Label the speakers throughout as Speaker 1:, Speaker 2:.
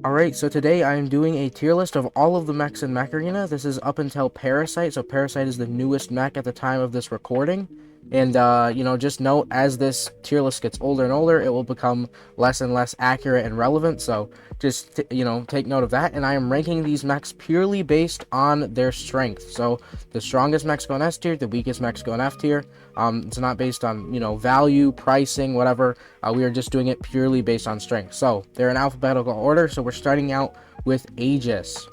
Speaker 1: Alright, so today I am doing a tier list of all of the mechs in Mech Arena. This is up until Parasite, so Parasite is the newest mech at the time of this recording. And, just note, as this tier list gets older and older, it will become less and less accurate and relevant, so just, take note of that. And I am ranking these mechs purely based on their strength. So, the strongest mechs go in S tier, the weakest mechs go in F tier. It's not based on, value, pricing, whatever. We are just doing it purely based on strength. So, they're in alphabetical order, so we're starting out with Aegis.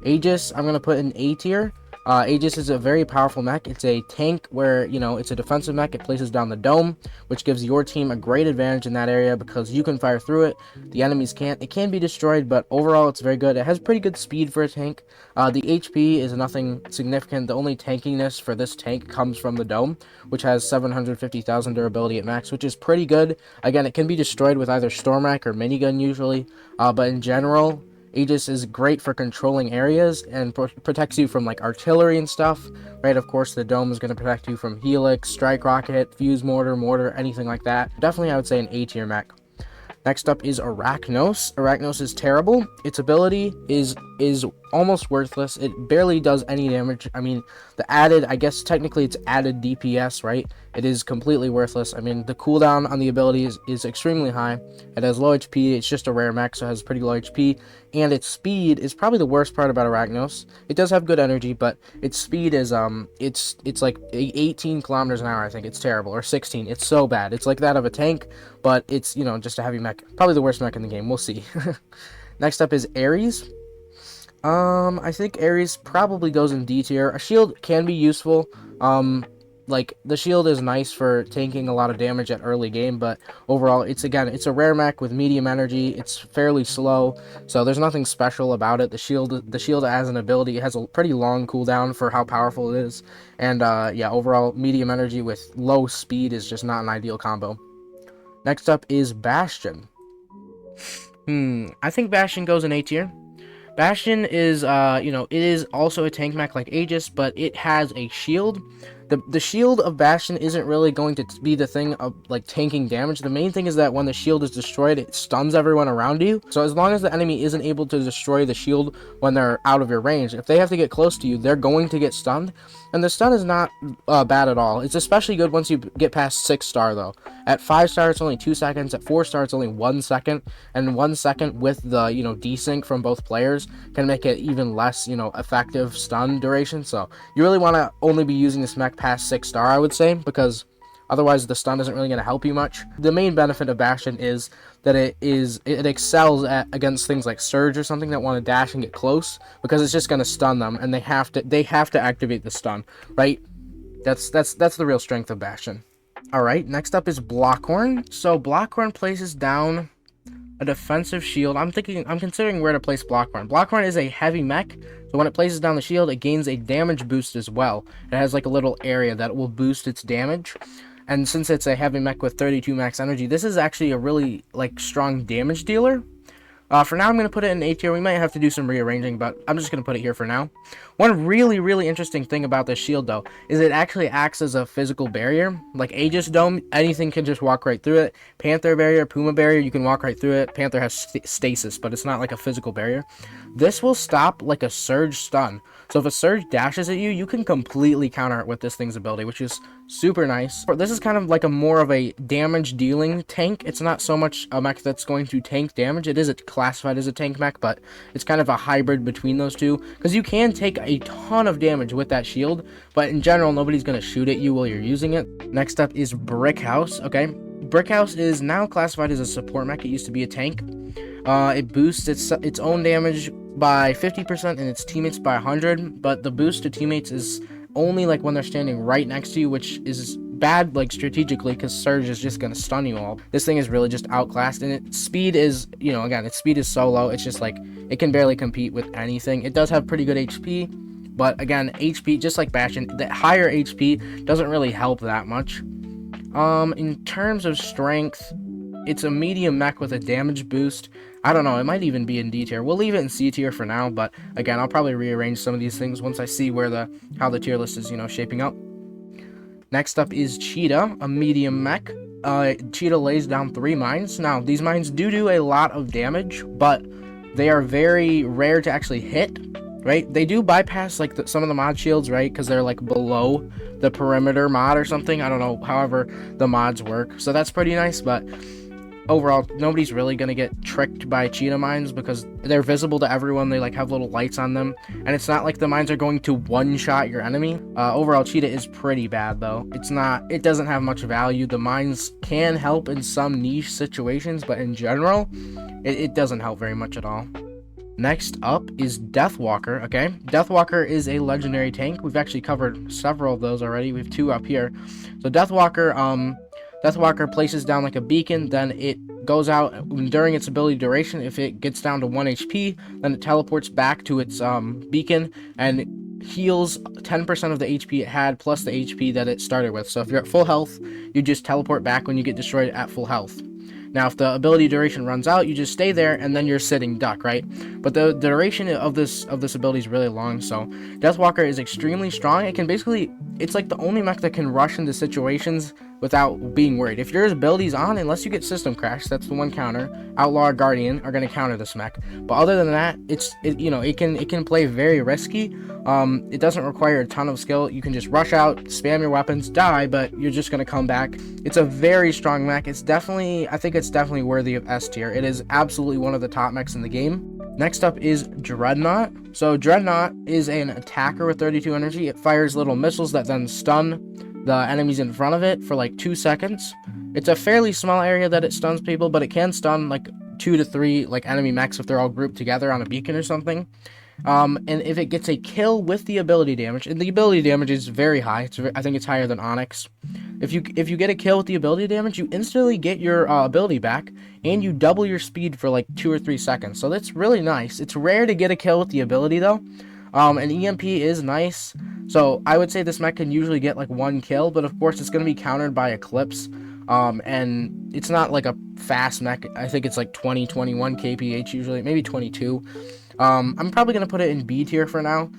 Speaker 1: Aegis, I'm going to put in A tier. Aegis is a very powerful mech. It's a tank where, it's a defensive mech. It places down the dome, which gives your team a great advantage in that area because you can fire through it. The enemies can't. It can be destroyed, but overall it's very good. It has pretty good speed for a tank. The HP is nothing significant. The only tankiness for this tank comes from the dome, which has 750,000 durability at max, which is pretty good. Again, it can be destroyed with either Stormrack or Minigun usually, but in general, Aegis is great for controlling areas and protects you from like artillery and stuff, right? Of course, the dome is going to protect you from Helix, Strike Rocket, Fuse Mortar, anything like that. Definitely, I would say an A tier mech. Next up is Arachnos. Arachnos is terrible. Its ability is almost worthless. It barely does any damage. I mean, the added, I guess technically it's added DPS, right? It is completely worthless. I mean, the cooldown on the ability is extremely high. It has low HP. It's just a rare mech, so it has pretty low HP. And its speed is probably the worst part about Arachnos. It does have good energy, but its speed is, it's like 18 kilometers an hour, I think. It's terrible. Or 16. It's so bad. It's like that of a tank, but it's, just a heavy mech. Probably the worst mech in the game. We'll see. Next up is Ares. I think Ares probably goes in D tier. A shield can be useful. Like, the shield is nice for tanking a lot of damage at early game, but overall, it's a rare mech with medium energy. It's fairly slow, so there's nothing special about it. The shield as an ability, it has a pretty long cooldown for how powerful it is, and, yeah, overall, medium energy with low speed is just not an ideal combo. Next up is Bastion. I think Bastion goes in A tier. Bastion is, it is also a tank mech like Aegis, but it has a shield. The shield of Bastion isn't really going to be the thing of, like, tanking damage. The main thing is that when the shield is destroyed, it stuns everyone around you. So as long as the enemy isn't able to destroy the shield when they're out of your range, if they have to get close to you, they're going to get stunned. And the stun is not bad at all. It's especially good once you get past 6-star, though. At 5-star, it's only 2 seconds. At 4-star, it's only 1 second. And 1 second with the, desync from both players can make it even less, effective stun duration. So you really want to only be using this mech past 6-star, I would say, because otherwise the stun isn't really going to help you much. The main benefit of Bastion is that it excels against things like Surge or something that want to dash and get close, because it's just going to stun them, and they have to activate the stun, right? That's the real strength of Bastion. All right, next up is Blockhorn. So Blockhorn places down a defensive shield. I'm considering where to place Blockhorn. Blockhorn is a heavy mech, so when it places down the shield, it gains a damage boost as well. It has like a little area that will boost its damage. And since it's a heavy mech with 32 max energy, this is actually a really, like, strong damage dealer. For now, I'm going to put it in A tier. We might have to do some rearranging, but I'm just going to put it here for now. One really, really interesting thing about this shield, though, is it actually acts as a physical barrier. Like Aegis Dome, anything can just walk right through it. Panther barrier, Puma barrier, you can walk right through it. Panther has stasis, but it's not like a physical barrier. This will stop like a Surge stun. So if a Surge dashes at you, you can completely counter it with this thing's ability, which is super nice. This is kind of like more of a damage dealing tank. It's not so much a mech that's going to tank damage. It is classified as a tank mech, but it's kind of a hybrid between those two, because you can take a ton of damage with that shield, but in general, nobody's going to shoot at you while you're using it. Next up is Brickhouse. Okay, Brickhouse is now classified as a support mech. It used to be a tank. It boosts its own damage by 50% and its teammates by 100, but the boost to teammates is only like when they're standing right next to you, which is bad, like, strategically, because Surge is just gonna stun you all. This thing is really just outclassed, and its speed is, again, its speed is so low, it's just like, it can barely compete with anything. It does have pretty good HP, but again, HP, just like Bastion, the higher HP doesn't really help that much. In terms of strength, it's a medium mech with a damage boost. I don't know, it might even be in D tier. We'll leave it in C tier for now, but again, I'll probably rearrange some of these things once I see how the tier list is, shaping up. Next up is Cheetah, a medium mech. Cheetah lays down 3 mines. Now, these mines do a lot of damage, but they are very rare to actually hit, right? They do bypass like some of the mod shields, right? Because they're like below the perimeter mod or something. I don't know, however the mods work. So that's pretty nice, but overall, nobody's really going to get tricked by Cheetah mines because they're visible to everyone. They like have little lights on them, and it's not like the mines are going to one-shot your enemy. Overall, Cheetah is pretty bad though. It doesn't have much value. The mines can help in some niche situations, but in general, it doesn't help very much at all. Next up is Deathwalker, okay? Deathwalker is a legendary tank. We've actually covered several of those already. We have 2 up here. So Deathwalker places down like a beacon, then it goes out during its ability duration. If it gets down to 1 HP, then it teleports back to its beacon and heals 10% of the HP it had plus the HP that it started with. So if you're at full health, you just teleport back when you get destroyed at full health. Now, if the ability duration runs out, you just stay there, and then you're sitting duck, right? But the duration of this ability is really long, so Deathwalker is extremely strong. It's like the only mech that can rush into situations without being worried. If your ability's on, unless you get system crash, that's the one counter. Outlaw or Guardian are going to counter this mech. But other than that, it can play very risky. It doesn't require a ton of skill. You can just rush out, spam your weapons, die, but you're just going to come back. It's a very strong mech. I think it's definitely worthy of S tier. It is absolutely one of the top mechs in the game. Next up is Dreadnought. So Dreadnought is an attacker with 32 energy. It fires little missiles that then stun the enemies in front of it for like 2 seconds. It's a fairly small area that it stuns people, but it can stun like 2 to 3 like enemy mechs if they're all grouped together on a beacon or something. And if it gets a kill with the ability damage, and the ability damage is very high, I think it's higher than Onyx. If you get a kill with the ability damage, you instantly get your ability back, and you double your speed for like 2 or 3 seconds. So that's really nice. It's rare to get a kill with the ability though. And EMP is nice. So I would say this mech can usually get like 1 kill, but of course it's going to be countered by Eclipse. And it's not like a fast mech. I think it's like 20, 21 kph usually, maybe 22. I'm probably going to put it in B tier for now.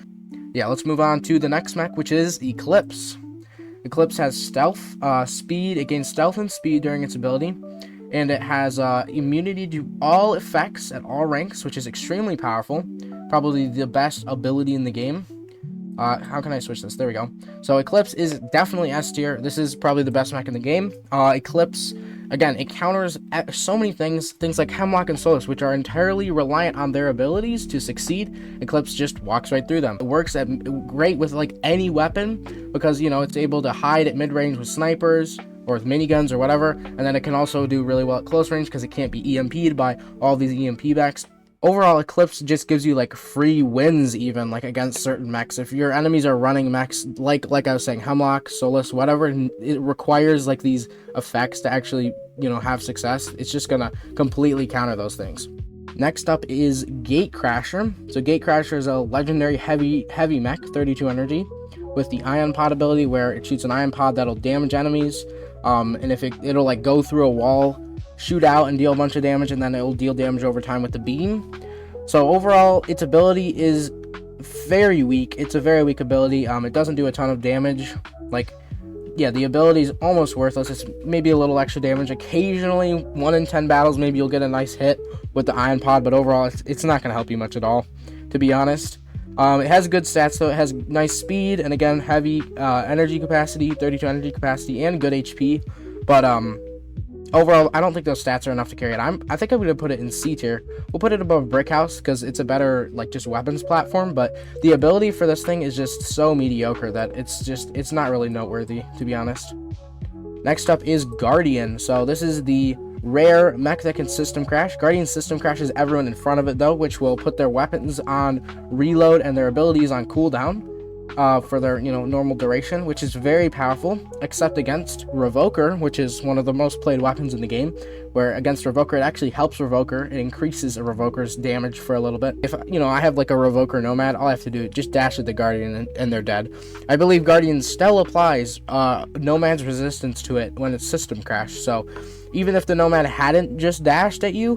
Speaker 1: Yeah, let's move on to the next mech, which is Eclipse. Eclipse has stealth, speed. It gains stealth and speed during its ability. And it has immunity to all effects at all ranks, which is extremely powerful. Probably the best ability in the game. How can I switch this? There we go. So Eclipse is definitely S tier. This is probably the best mech in the game. Eclipse, again, it counters so many things like Hemlock and Solis, which are entirely reliant on their abilities to succeed. Eclipse just walks right through them. It works great with like any weapon because, it's able to hide at mid-range with snipers or with miniguns or whatever, and then it can also do really well at close range because it can't be EMP'd by all these EMP backs. Overall, Eclipse just gives you like free wins even like against certain mechs. If your enemies are running mechs like I was saying, Hemlock, Solis, whatever, it requires like these effects to actually, have success. It's just gonna completely counter those things. Next up is Gatecrasher. So Gatecrasher is a legendary heavy mech, 32 energy, with the ion pod ability where it shoots an ion pod that'll damage enemies. And if it'll like go through a wall, shoot out and deal a bunch of damage, and then it will deal damage over time with the beam. So overall, its ability is very weak. It's a very weak ability. It doesn't do a ton of damage. The ability is almost worthless. It's maybe a little extra damage. Occasionally, 1 in 10 battles, maybe you'll get a nice hit with the ion pod, but overall, it's not going to help you much at all, to be honest. It has good stats, though. It has nice speed, and again, heavy energy capacity, 32 energy capacity, and good HP. But overall, I don't think those stats are enough to carry it. I think I'm going to put it in C tier. We'll put it above Brickhouse because it's a better, just weapons platform. But the ability for this thing is just so mediocre that it's not really noteworthy, to be honest. Next up is Guardian. So this is the rare mech that can system crash. Guardian system crashes everyone in front of it, though, which will put their weapons on reload and their abilities on cooldown. For their normal duration, which is very powerful, except against Revoker, which is one of the most played weapons in the game, where against Revoker it actually helps Revoker. It increases a Revoker's damage for a little bit. If I have like a Revoker Nomad, all I have to do is just dash at the Guardian and they're dead. I believe Guardian still applies Nomad's resistance to it when it's system crash, so even if the Nomad hadn't just dashed at you,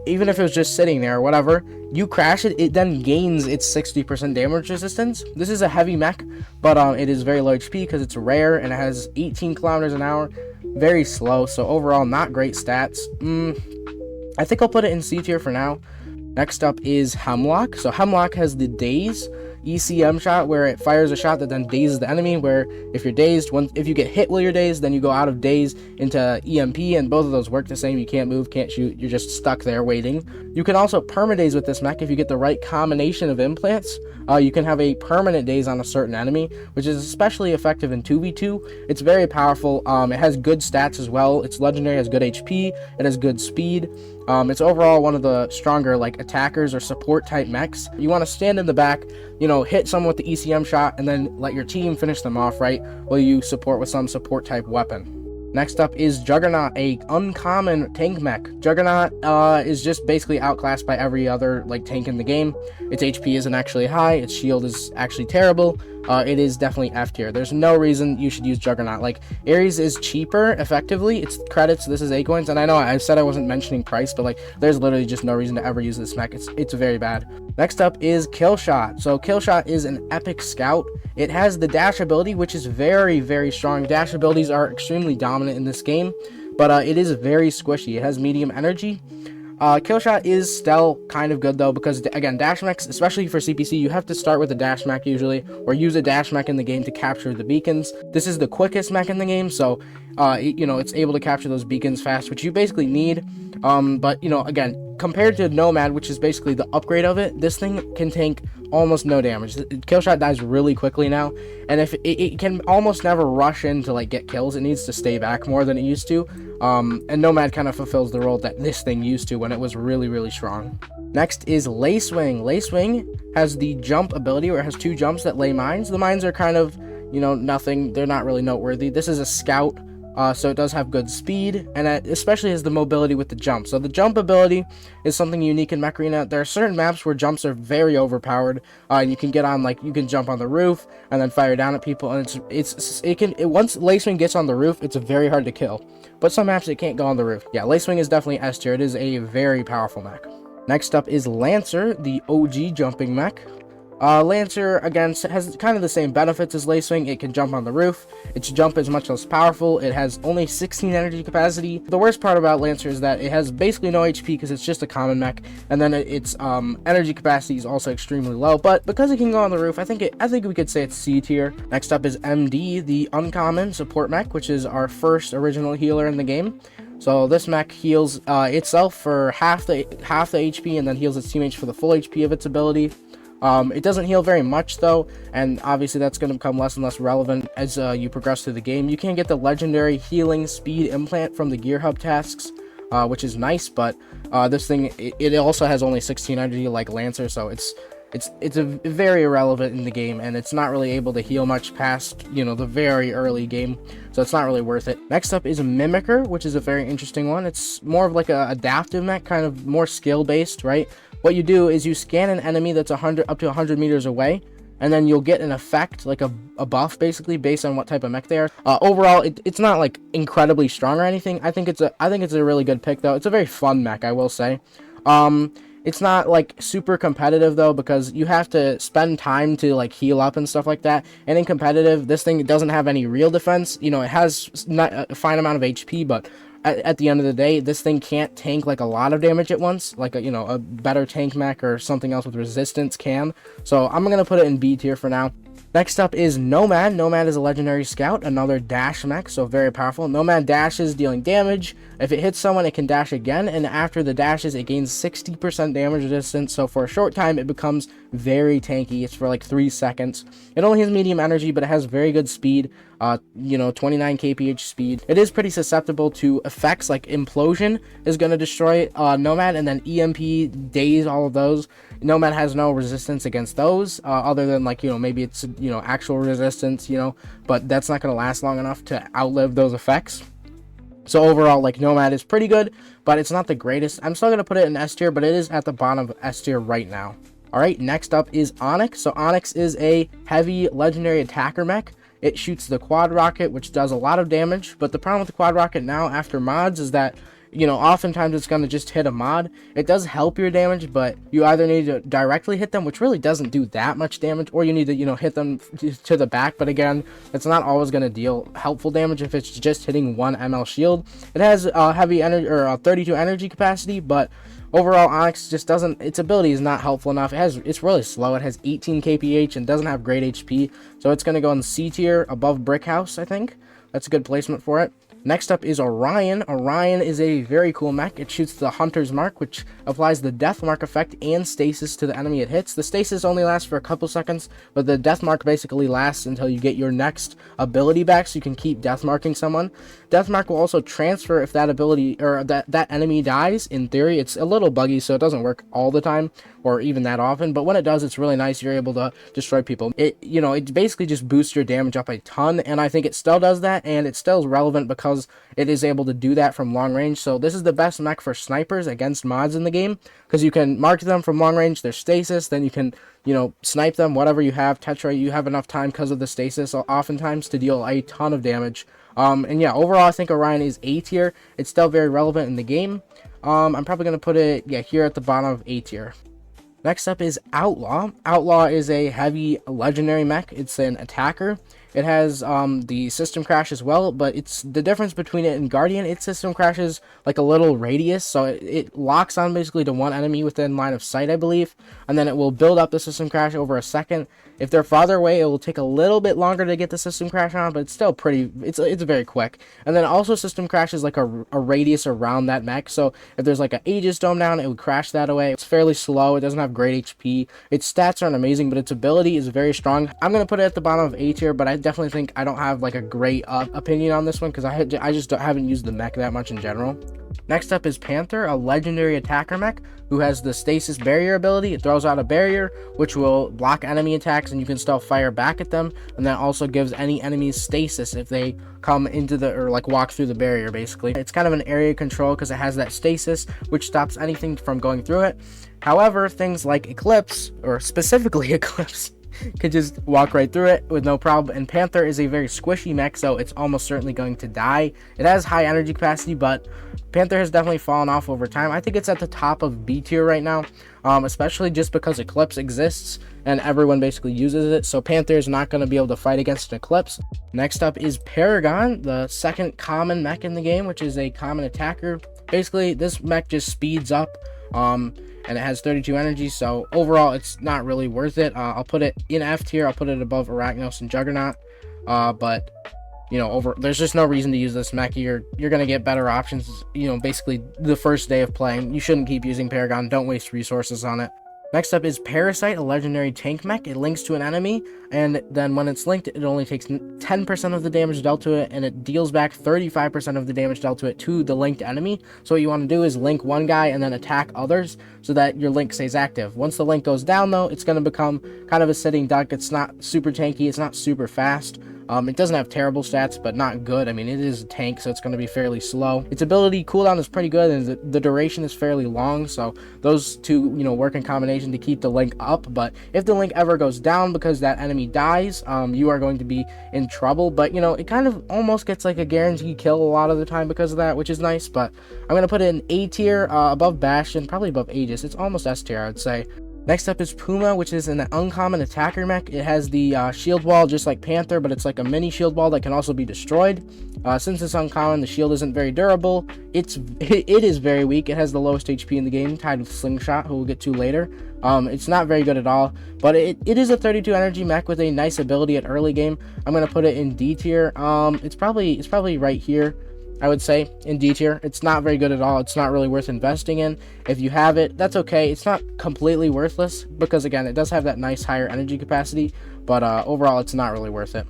Speaker 1: even if it was just sitting there or whatever, you crash it, it then gains its 60% damage resistance. This is a heavy mech, but it is very low HP because it's rare and it has 18 kilometers an hour. Very slow, so overall not great stats. I think I'll put it in C tier for now. Next up is Hemlock. So Hemlock has the Daze ECM shot, where it fires a shot that then dazes the enemy, where if you're dazed, if you get hit while you're dazed, then you go out of daze into EMP, and both of those work the same. You can't move, can't shoot, you're just stuck there waiting. You can also permadaze with this mech if you get the right combination of implants. You can have a permanent daze on a certain enemy, which is especially effective in 2v2. It's very powerful. It has good stats as well. It's legendary, has good HP, it has good speed. It's overall one of the stronger like attackers or support type mechs. You want to stand in the back, hit someone with the ECM shot, and then let your team finish them off, right, while you support with some support type weapon. Next up is Juggernaut, a uncommon tank mech. Juggernaut is just basically outclassed by every other tank in the game. Its HP isn't actually high, its shield is actually terrible. It is definitely F tier. There's no reason you should use Juggernaut. Ares is cheaper, effectively. It's credits, this is Acorns, and I know I said I wasn't mentioning price, but there's literally just no reason to ever use this mech. It's very bad. Next up is Killshot. So Killshot is an epic scout. It has the dash ability, which is very, very strong. Dash abilities are extremely dominant in this game, but it is very squishy. It has medium energy. Killshot is still kind of good though, because again, dash mechs, especially for CPC, you have to start with a dash mech usually, or use a dash mech in the game to capture the beacons. This is the quickest mech in the game, so it's able to capture those beacons fast, which you basically need. But again, compared to Nomad, which is basically the upgrade of it, this thing can tank almost no damage. Killshot dies really quickly now, and if it can almost never rush in to get kills. It needs to stay back more than it used to. And Nomad kind of fulfills the role that this thing used to when it was really, really strong. Next is Lacewing. Lacewing has the jump ability, where it has 2 jumps that lay mines. The mines are kind of, nothing. They're not really noteworthy. This is a scout. So it does have good speed, and it especially has the mobility with the jump. So the jump ability is something unique in Mech Arena. There are certain maps where jumps are very overpowered, and you can get on, you can jump on the roof and then fire down at people, and once Lacewing gets on the roof, it's very hard to kill. But some maps it can't go on the roof. Yeah, Lacewing is definitely S tier. It is a very powerful mech. Next up is Lancer, the OG jumping mech. Lancer, again, has kind of the same benefits as Lacewing. It can jump on the roof. Its jump is much less powerful. It has only 16 energy capacity. The worst part about Lancer is that it has basically no HP because it's just a common mech, and then its energy capacity is also extremely low. But because it can go on the roof, I think we could say it's C tier. Next up is MD, the uncommon support mech, which is our first original healer in the game. So this mech heals itself for half the HP, and then heals its teammates for the full HP of its ability. It doesn't heal very much though, and obviously that's going to become less and less relevant as you progress through the game. You can get the legendary healing speed implant from the gear hub tasks, which is nice, but this thing, it also has only 16 energy like Lancer, so it's very irrelevant in the game, and it's not really able to heal much past the very early game, so it's not really worth it. Next up is Mimicker, which is a very interesting one. It's more of a adaptive mech, kind of more skill based, right? What you do is you scan an enemy that's up to 100 meters away, and then you'll get an effect, a buff basically, based on what type of mech they are. Overall, it's not incredibly strong or anything. I think it's a really good pick though. It's a very fun mech, I will say. It's not super competitive though, because you have to spend time to heal up and stuff like that. And in competitive, this thing doesn't have any real defense. It has not a fine amount of HP, but at the end of the day, this thing can't tank a lot of damage at once, a better tank mech or something else with resistance can. So I'm gonna put it in B tier for now. Next up is Nomad. Nomad is a legendary scout, another dash mech, so very powerful. Nomad dashes, dealing damage. If it hits someone, it can dash again, and after the dashes, it gains 60% damage resistance, so for a short time, it becomes very tanky. It's for 3 seconds. It only has medium energy, but it has very good speed, 29 kph speed. It is pretty susceptible to effects like Implosion is going to destroy Nomad, and then EMP, Daze, all of those. Nomad has no resistance against those, other than maybe it's actual resistance, but that's not going to last long enough to outlive those effects. So overall, Nomad is pretty good, but it's not the greatest. I'm still going to put it in S tier, but it is at the bottom of S tier right now. Alright, next up is Onyx. So Onyx is a heavy legendary attacker mech. It shoots the quad rocket, which does a lot of damage, but the problem with the quad rocket now after mods is that oftentimes it's going to just hit a mod. It does help your damage, but you either need to directly hit them, which really doesn't do that much damage, or you need to, hit them to the back. But again, it's not always going to deal helpful damage if it's just hitting 1 ML shield. It has heavy energy, or 32 energy capacity, but Overall, Onyx just doesn't, its ability is not helpful enough. It's really slow. It has 18 kph and doesn't have great HP, so it's going to go in C tier above Brickhouse, I think. That's a good placement for it. Next up is Orion. Orion is a very cool mech. It shoots the Hunter's Mark, which applies the Death Mark effect and stasis to the enemy it hits. The stasis only lasts for a couple seconds, but the Death Mark basically lasts until you get your next ability back, so you can keep Death Marking someone. Death Mark will also transfer if that ability, or that enemy dies. In theory, it's a little buggy, so it doesn't work all the time, or even that often, but when it does, it's really nice. You're able to destroy people. It basically just boosts your damage up a ton, and I think it still does that, and it still is relevant because it is able to do that from long range. So this is the best mech for snipers against mods in the game, because you can mark them from long range, their stasis, then you can, snipe them, whatever you have. Tetra, you have enough time because of the stasis oftentimes to deal a ton of damage. And yeah, overall, I think Orion is A tier. It's still very relevant in the game. I'm probably going to put it, here at the bottom of A tier. Next up is Outlaw. Outlaw is a heavy legendary mech. It's an attacker. It has the system crash as well, but it's the difference between it and Guardian. Its system crashes like a little radius, so it locks on basically to one enemy within line of sight, I believe, and then it will build up the system crash over a second. If they're farther away, it will take a little bit longer to get the system crash on, but it's still it's very quick. And then also system crashes like a radius around that mech, so if there's like an Aegis dome down, it would crash that away. It's fairly slow. It doesn't have great HP. Its stats aren't amazing, but its ability is very strong. I'm going to put it at the bottom of A tier, but I definitely think I don't have like a great opinion on this one because I just haven't used the mech that much in general. Next up is Panther, a legendary attacker mech who has the stasis barrier ability. It throws out a barrier which will block enemy attacks, and you can still fire back at them, and that also gives any enemies stasis if they come into walk through the barrier. Basically, it's kind of an area control because it has that stasis which stops anything from going through it. However, things like Eclipse, or specifically Eclipse, could just walk right through it with no problem. And Panther is a very squishy mech, so it's almost certainly going to die. It has high energy capacity, but Panther has definitely fallen off over time. I think it's at the top of B tier right now, especially just because Eclipse exists and everyone basically uses it, so Panther is not going to be able to fight against an Eclipse. Next up is Paragon, the second common mech in the game, which is a common attacker. Basically, this mech just speeds up, and it has 32 energy, so overall it's not really worth it. I'll put it in F tier. I'll put it above Arachnos and Juggernaut, but there's just no reason to use this mech. You're gonna get better options, basically the first day of playing. You shouldn't keep using Paragon. Don't waste resources on it. Next up is Parasite, a legendary tank mech. It links to an enemy, and then when it's linked, it only takes 10% of the damage dealt to it, and it deals back 35% of the damage dealt to it to the linked enemy. So what you want to do is link one guy and then attack others so that your link stays active. Once the link goes down, though, it's going to become kind of a sitting duck. It's not super tanky. It's not super fast. It doesn't have terrible stats, but not good. I mean, it is a tank, so it's going to be fairly slow. Its ability cooldown is pretty good, and the duration is fairly long, so those two, work in combination to keep the link up. But if the link ever goes down because that enemy dies, you are going to be in trouble. But, it kind of almost gets like a guaranteed kill a lot of the time because of that, which is nice. But I'm going to put it in A tier, above Bastion, probably above Aegis. It's almost S tier, I would say. Next up is Puma, which is an uncommon attacker mech. It has the shield wall just like Panther, but it's like a mini shield wall that can also be destroyed. Since it's uncommon, the shield isn't very durable. It is very weak. It has the lowest HP in the game, tied with Slingshot, who we'll get to later. It's not very good at all, but it is a 32 energy mech with a nice ability at early game. I'm gonna put it in D tier. It's probably right here, I would say, in D tier. It's not very good at all. It's not really worth investing in. If you have it, that's okay. It's not completely worthless because, again, it does have that nice higher energy capacity, but overall, it's not really worth it.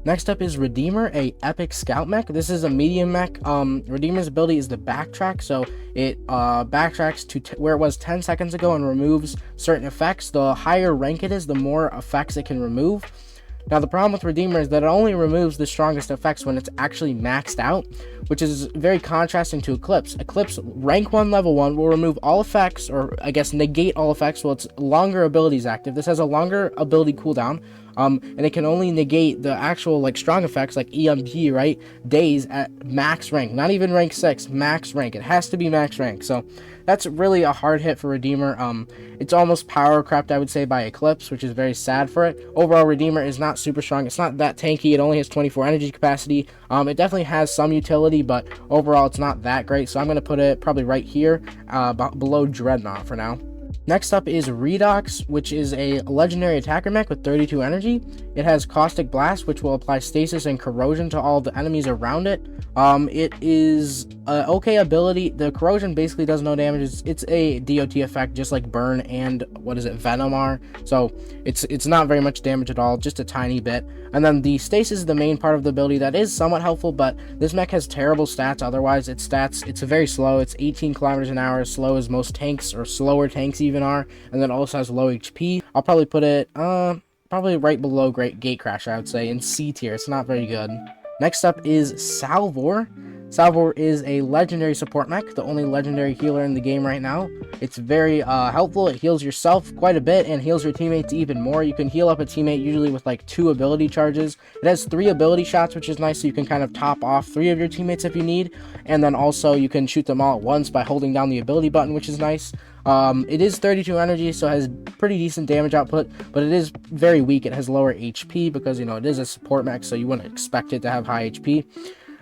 Speaker 1: Next up is Redeemer, a epic scout mech. This is a medium mech. Redeemer's ability is to backtrack, so it backtracks to where it was 10 seconds ago and removes certain effects. The higher rank it is, the more effects it can remove. Now, the problem with Redeemer is that it only removes the strongest effects when it's actually maxed out, which is very contrasting to Eclipse. Eclipse rank 1 level 1 will remove all effects, or I guess negate all effects while its longer ability is active. This has a longer ability cooldown, And it can only negate the actual like strong effects like EMP, right? Daze at max rank, not even rank 6, max rank. It has to be max rank. So that's really a hard hit for Redeemer. It's almost power crept, I would say, by Eclipse, which is very sad for it. Overall, Redeemer is not super strong. It's not that tanky. It only has 24 energy capacity. It definitely has some utility, but overall, it's not that great. So I'm going to put it probably right here, below Dreadnought for now. Next up is Redox, which is a legendary attacker mech with 32 energy. It has Caustic Blast, which will apply stasis and corrosion to all the enemies around it. It is an okay ability. The corrosion basically does no damage. It's a DOT effect, just like Burn and Venom are. So it's not very much damage at all, just a tiny bit. And then the stasis is the main part of the ability that is somewhat helpful, but this mech has terrible stats. Otherwise, it's very slow. It's 18 kilometers an hour, as slow as most tanks, or slower tanks even are, and then also has low HP. I'll probably put it probably right below Gatecrasher, I would say, in C tier. It's not very good. Next up is Salvor. Salvor is a legendary support mech, the only legendary healer in the game right now. It's very helpful. It heals yourself quite a bit and heals your teammates even more. You can heal up a teammate usually with like 2 ability charges. It has 3 ability shots, which is nice, so you can kind of top off 3 of your teammates if you need. And then also you can shoot them all at once by holding down the ability button, which is nice. It is 32 energy, so it has pretty decent damage output, but it is very weak. It has lower HP because, you know, it is a support mech, so you wouldn't expect it to have high HP.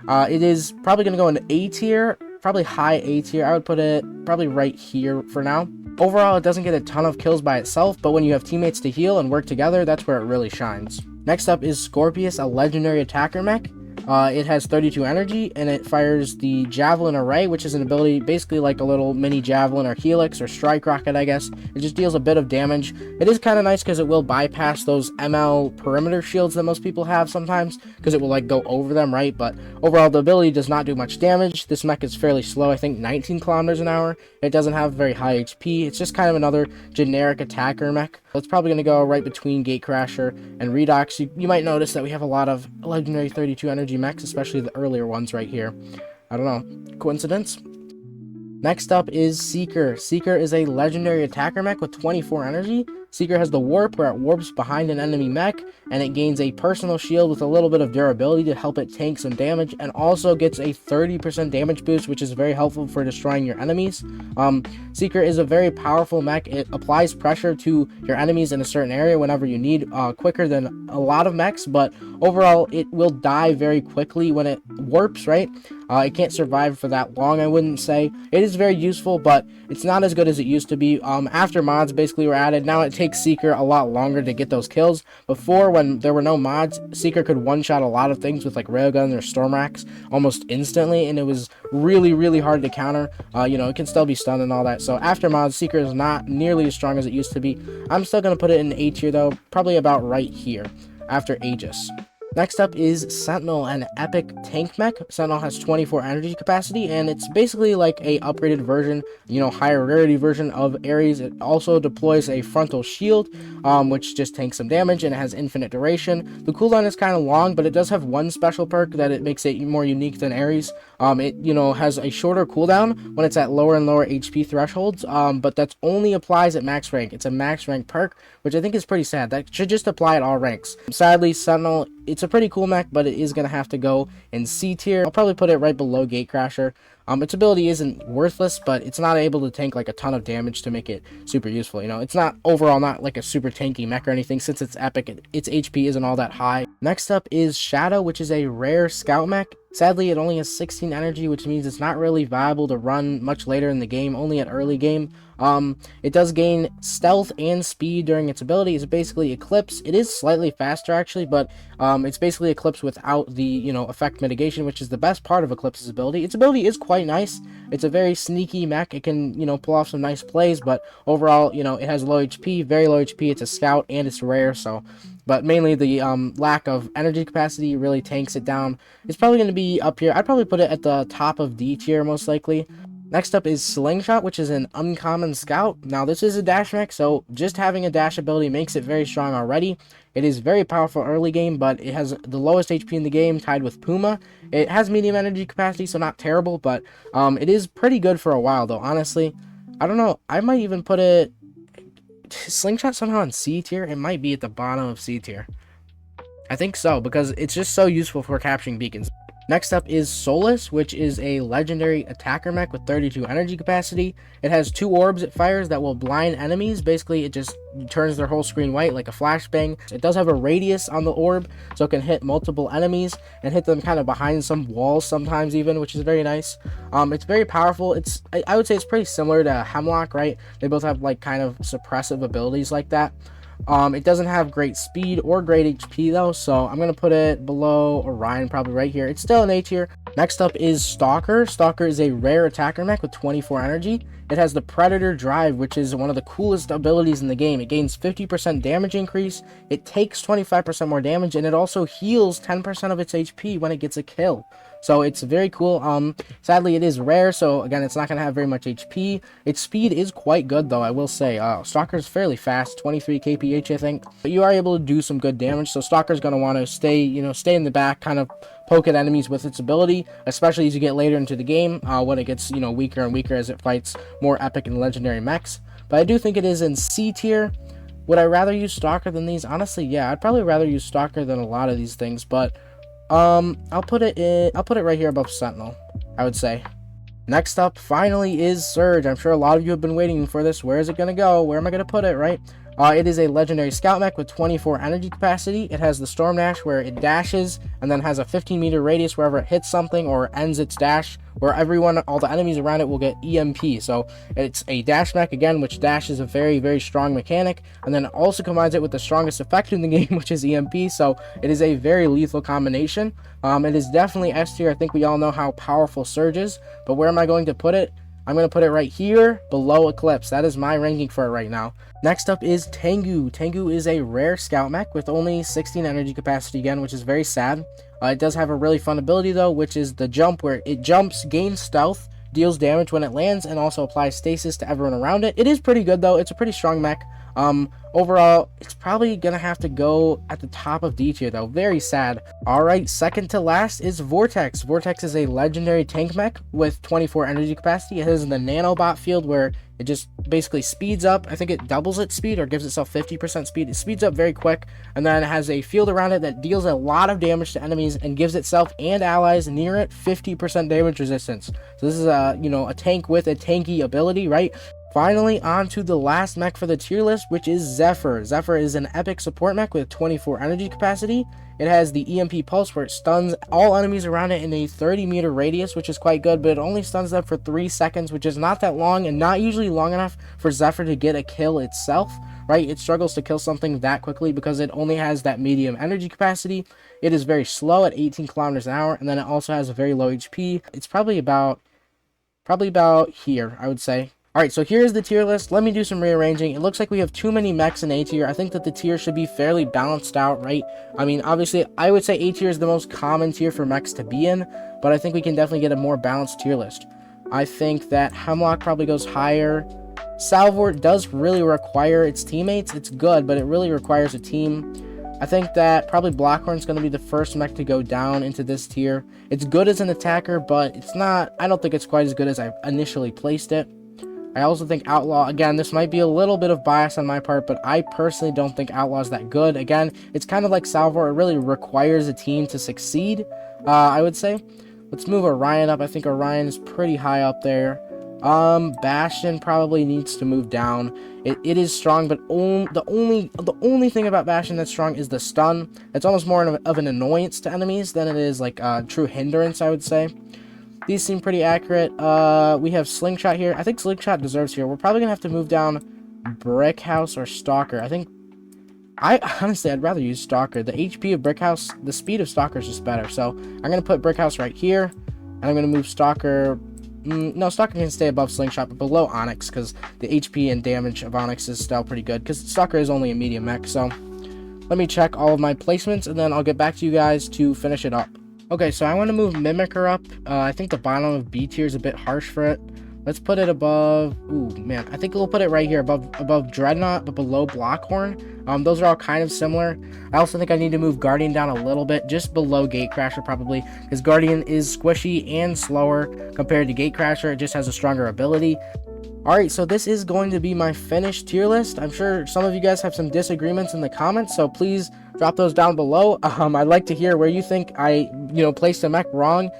Speaker 1: It is probably going to go into A tier, probably high A tier. I would put it probably right here for now. Overall, it doesn't get a ton of kills by itself, but when you have teammates to heal and work together, that's where it really shines. Next up is Scorpius, a legendary attacker mech. It has 32 energy, and it fires the Javelin Array, which is an ability basically like a little mini Javelin or Helix or Strike Rocket, I guess. It just deals a bit of damage. It is kind of nice because it will bypass those ML perimeter shields that most people have sometimes, because it will like go over them, right? But overall, the ability does not do much damage. This mech is fairly slow, I think 19 kilometers an hour. It doesn't have very high HP. It's just kind of another generic attacker mech. It's probably going to go right between Gatecrasher and Redox. You might notice that we have a lot of legendary 32 energy mechs, especially the earlier ones right here. I don't know. Coincidence? Next up is Seeker. Seeker is a legendary attacker mech with 24 energy. Seeker has the warp, where it warps behind an enemy mech, and it gains a personal shield with a little bit of durability to help it tank some damage, and also gets a 30% damage boost, which is very helpful for destroying your enemies. Seeker is a very powerful mech. It applies pressure to your enemies in a certain area whenever you need, quicker than a lot of mechs, but overall, it will die very quickly when it warps, right? It can't survive for that long, I wouldn't say. It is very useful, but it's not as good as it used to be. After mods basically were added, now it takes Seeker a lot longer to get those kills. Before, when there were no mods, Seeker could one-shot a lot of things with like railguns or storm racks almost instantly, and it was really, really hard to counter. You know, it can still be stunned and all that. So after mods, Seeker is not nearly as strong as it used to be. I'm still going to put it in A tier though, probably about right here, after Aegis. Next up is Sentinel, an epic tank mech. Sentinel has 24 energy capacity, and it's basically like a upgraded version, you know, higher rarity version of Ares. It also deploys a frontal shield, which just tanks some damage, and it has infinite duration. The cooldown is kind of long, but it does have one special perk that it makes it more unique than Ares. It, you know, has a shorter cooldown when it's at lower and lower HP thresholds, but that only applies at max rank. It's a max rank perk, which I think is pretty sad. That should just apply at all ranks. Sadly, Sentinel, it's a pretty cool mech, but it is going to have to go in C tier. I'll probably put it right below Gatecrasher. Its ability isn't worthless, but it's not able to tank like a ton of damage to make it super useful. You know, it's not overall not like a super tanky mech or anything. Since it's epic, its HP isn't all that high. Next up is Shadow, which is a rare scout mech. Sadly, it only has 16 energy, which means it's not really viable to run much later in the game, only at early game. It does gain stealth and speed during its ability. It's basically Eclipse. It is slightly faster actually, but it's basically Eclipse without the, you know, effect mitigation, which is the best part of Eclipse's ability. Its ability is quite nice. It's a very sneaky mech. It can, you know, pull off some nice plays, but overall, you know, it has low HP, very low HP. It's a scout and it's rare, so... But mainly the lack of energy capacity really tanks it down. It's probably going to be up here. I'd probably put it at the top of D tier most likely. Next up is Slingshot, which is an uncommon scout. Now this is a dash mech, so just having a dash ability makes it very strong already. It is very powerful early game, but it has the lowest HP in the game, tied with Puma. It has medium energy capacity, so not terrible, but it is pretty good for a while though, honestly. I don't know, I might even put it... Slingshot somehow in C tier? It might be at the bottom of C tier. I think so, because it's just so useful for capturing beacons. Next up is Solis, which is a legendary attacker mech with 32 energy capacity. It has 2 orbs it fires that will blind enemies. Basically, it just turns their whole screen white like a flashbang. It does have a radius on the orb, so it can hit multiple enemies and hit them kind of behind some walls sometimes even, which is very nice. It's very powerful. I would say it's pretty similar to Hemlock, right? They both have like kind of suppressive abilities like that. It doesn't have great speed or great HP though, so I'm gonna put it below Orion, probably right here. It's still an A tier. Next up is Stalker. Stalker is a rare attacker mech with 24 energy. It has the Predator Drive, which is one of the coolest abilities in the game. It gains 50% damage increase, it takes 25% more damage, and it also heals 10% of its HP when it gets a kill. So it's very cool. Sadly, it is rare, so again, it's not going to have very much HP. Its speed is quite good, though, I will say. Stalker is fairly fast, 23 kph, I think. But you are able to do some good damage, so Stalker's going to want to stay in the back, kind of poke at enemies with its ability, especially as you get later into the game, when it gets, weaker and weaker as it fights more epic and legendary mechs. But I do think it is in C tier. Would I rather use Stalker than these? Honestly, yeah, I'd probably rather use Stalker than a lot of these things, but I'll put it right here above Sentinel, I would say. Next up, finally, is Surge. I'm sure a lot of you have been waiting for this. Where is it going to go? Where am I going to put it, right? It is a legendary scout mech with 24 energy capacity. It has the Storm Dash, where it dashes and then has a 15-meter radius wherever it hits something or ends its dash, where all the enemies around it will get EMP. So it's a dash mech again, which dash is a very, very strong mechanic, and then it also combines it with the strongest effect in the game, which is EMP. So it is a very lethal combination. It is definitely S tier. I think we all know how powerful Surge is, but where am I going to put it? I'm going to put it right here below Eclipse. That is my ranking for it right now. Next up is Tengu. Tengu is a rare scout mech with only 16 energy capacity again, which is very sad. It does have a really fun ability though, which is the jump, where it jumps, gains stealth, deals damage when it lands, and also applies stasis to everyone around it. It is pretty good though. It's a pretty strong mech. Overall, it's probably gonna have to go at the top of D tier though. Very sad. Alright, second to last is Vortex. Vortex is a legendary tank mech with 24 energy capacity. It has the nanobot field where it just basically speeds up. I think it doubles its speed or gives itself 50% speed. It speeds up very quick, and then it has a field around it that deals a lot of damage to enemies and gives itself and allies near it 50% damage resistance. So this is a tank with a tanky ability, right? Finally, on to the last mech for the tier list, which is Zephyr. Zephyr is an epic support mech with 24 energy capacity. It has the EMP pulse, where it stuns all enemies around it in a 30-meter radius, which is quite good, but it only stuns them for 3 seconds, which is not that long and not usually long enough for Zephyr to get a kill itself, right? It struggles to kill something that quickly because it only has that medium energy capacity. It is very slow at 18 kilometers an hour, and then it also has a very low HP. It's probably about here, I would say. Alright, so here's the tier list. Let me do some rearranging. It looks like we have too many mechs in A tier. I think that the tier should be fairly balanced out, right? I mean, obviously, I would say A tier is the most common tier for mechs to be in, but I think we can definitely get a more balanced tier list. I think that Hemlock probably goes higher. Salvor does really require its teammates. It's good, but it really requires a team. I think that probably Blockhorn is going to be the first mech to go down into this tier. It's good as an attacker, but I don't think it's quite as good as I initially placed it. I also think Outlaw, again, this might be a little bit of bias on my part, but I personally don't think Outlaw is that good. Again, it's kind of like Salvor. It really requires a team to succeed, I would say. Let's move Orion up. I think Orion is pretty high up there. Bastion probably needs to move down. It is strong, but the only thing about Bastion that's strong is the stun. It's almost more of an annoyance to enemies than it is like a true hindrance, I would say. These seem pretty accurate. We have Slingshot here. I think Slingshot deserves here. We're probably gonna have to move down Brickhouse or Stalker. Honestly, I'd rather use Stalker. The HP of Brickhouse, the speed of Stalker is just better. So I'm gonna put Brickhouse right here, and I'm gonna move Stalker. No, Stalker can stay above Slingshot, but below Onyx, because the HP and damage of Onyx is still pretty good, because Stalker is only a medium mech. So let me check all of my placements, and then I'll get back to you guys to finish it up. Okay, so I want to move Mimicker up. I think the bottom of B tier is a bit harsh for it. Let's put it above... Ooh, man. I think we'll put it right here above Dreadnought, but below Blockhorn. Those are all kind of similar. I also think I need to move Guardian down a little bit, just below Gatecrasher probably, because Guardian is squishy and slower compared to Gatecrasher. It just has a stronger ability. Alright, so this is going to be my finished tier list. I'm sure some of you guys have some disagreements in the comments, so please drop those down below. I'd like to hear where you think I, placed a mech wrong.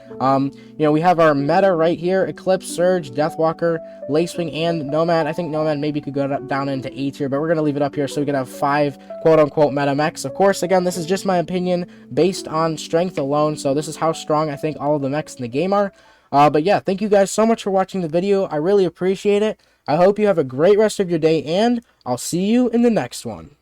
Speaker 1: We have our meta right here: Eclipse, Surge, Deathwalker, Lacewing, and Nomad. I think Nomad maybe could go down into A tier, but we're going to leave it up here so we can have 5 quote-unquote meta mechs. Of course, again, this is just my opinion based on strength alone, so this is how strong I think all of the mechs in the game are. But yeah, thank you guys so much for watching the video. I really appreciate it. I hope you have a great rest of your day, and I'll see you in the next one.